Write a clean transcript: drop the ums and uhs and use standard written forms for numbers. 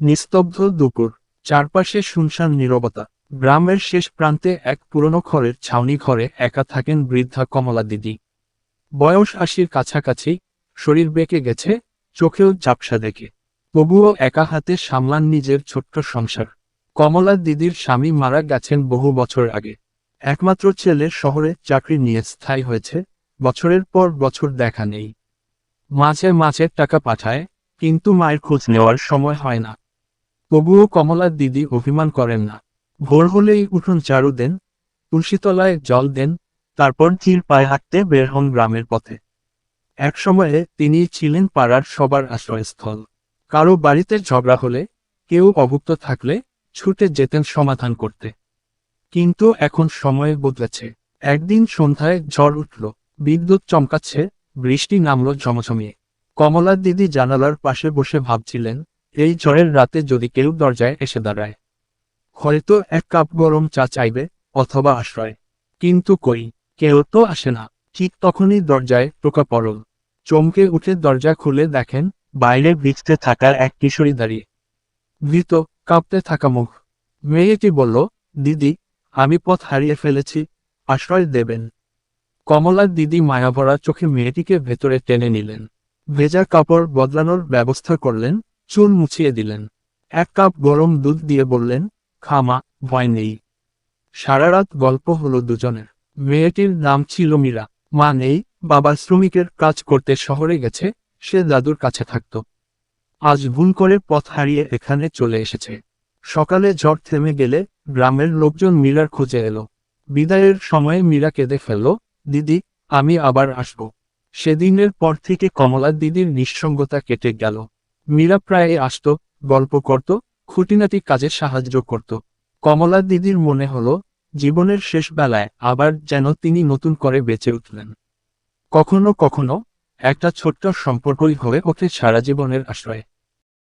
নিস্তব্ধ দুপুর, চারপাশে শুনশান নীরবতা। গ্রামের শেষ প্রান্তে এক পুরনো খড়ের ছাউনি ঘরে একা থাকেন বৃদ্ধা কমলা দিদি। বয়স ৮০-র কাছাকাছি, শরীর বেঁকে গেছে, চোখেও ঝাপসা দেখে। তবুও একা হাতে সামলান নিজের ছোট্ট সংসার। কমলা দিদির স্বামী মারা গেছেন বহু বছর আগে। একমাত্র ছেলে শহরে চাকরি নিয়ে স্থায়ী হয়েছে, বছরের পর বছর দেখা নেই। মাঝে মাঝে টাকা পাঠায়, কিন্তু মায়ের খোঁজ নেওয়ার সময় হয় না। তবুও কমলা দিদি অভিমান করেন না। ভোর হলেই উঠোন ঝাড়ু দেন, তুলসীতলায় জল দেন, তারপর ধীর পায়ে হাঁটতে বের হন গ্রামের পথে। এক সময়ে তিনি ছিলেন পাড়ার সবার আশ্রয়স্থল। কারো বাড়িতে ঝগড়া হলে, কেউ অভুক্ত থাকলে, ছুটে যেতেন সমাধান করতে। কিন্তু এখন সময় বদলেছে। একদিন সন্ধ্যায় ঝড় উঠল, বিদ্যুৎ চমকাচ্ছে, বৃষ্টি নামল ঝমঝমিয়ে। কমলা দিদি জানালার পাশে বসে ভাবছিলেন, এই ঝড়ের রাতে যদি কেউ দরজায় এসে দাঁড়ায়, হয়তো এক কাপ গরম চা চাইবে, অথবা আশ্রয়। কিন্তু কই, কেউ তো আসে না। ঠিক তখনই দরজায় টোকা পড়ল। চমকে উঠে দরজা খুলে দেখেন, বাইরে ভিজতে থাকা এক কিশোরী দাঁড়িয়ে। ভীত, কাঁপতে থাকা মুখ। মেয়েটি বলল, দিদি, আমি পথ হারিয়ে ফেলেছি, আশ্রয় দেবেন? কমলা দিদি মায়াভরা চোখে মেয়েটিকে ভেতরে টেনে নিলেন। ভেজা কাপড় বদলানোর ব্যবস্থা করলেন, চুল মুছিয়ে দিলেন। এক কাপ গরম দুধ দিয়ে বললেন, খামা, ভয় নেই। সারা রাত গল্প হলো দুজনের। মেয়েটির নাম ছিল মীরা। মা নেই, বাবা শ্রমিকের কাজ করতে শহরে গেছে, সে দাদুর কাছে থাকত। আজ ভুল করে পথ হারিয়ে এখানে চলে এসেছে। সকালে ঝড় থেমে গেলে গ্রামের লোকজন মীরার খোঁজে এলো। বিদায়ের সময় মীরা কেঁদে ফেলল, দিদি, আমি আবার আসব। সেদিনের পর থেকে কমলা দিদির নিঃসঙ্গতা কেটে গেল। মীরা প্রায় আসত, গল্প করত, খুঁটিনাটি কাজে সাহায্য করত। কমলা দিদির মনে হলো, জীবনের শেষ বেলায় আবার যেন তিনি নতুন করে বেঁচে উঠলেন। কখনো কখনো একটা ছোট্ট সম্পর্কই হয়ে ওঠে সারা জীবনের আশ্রয়।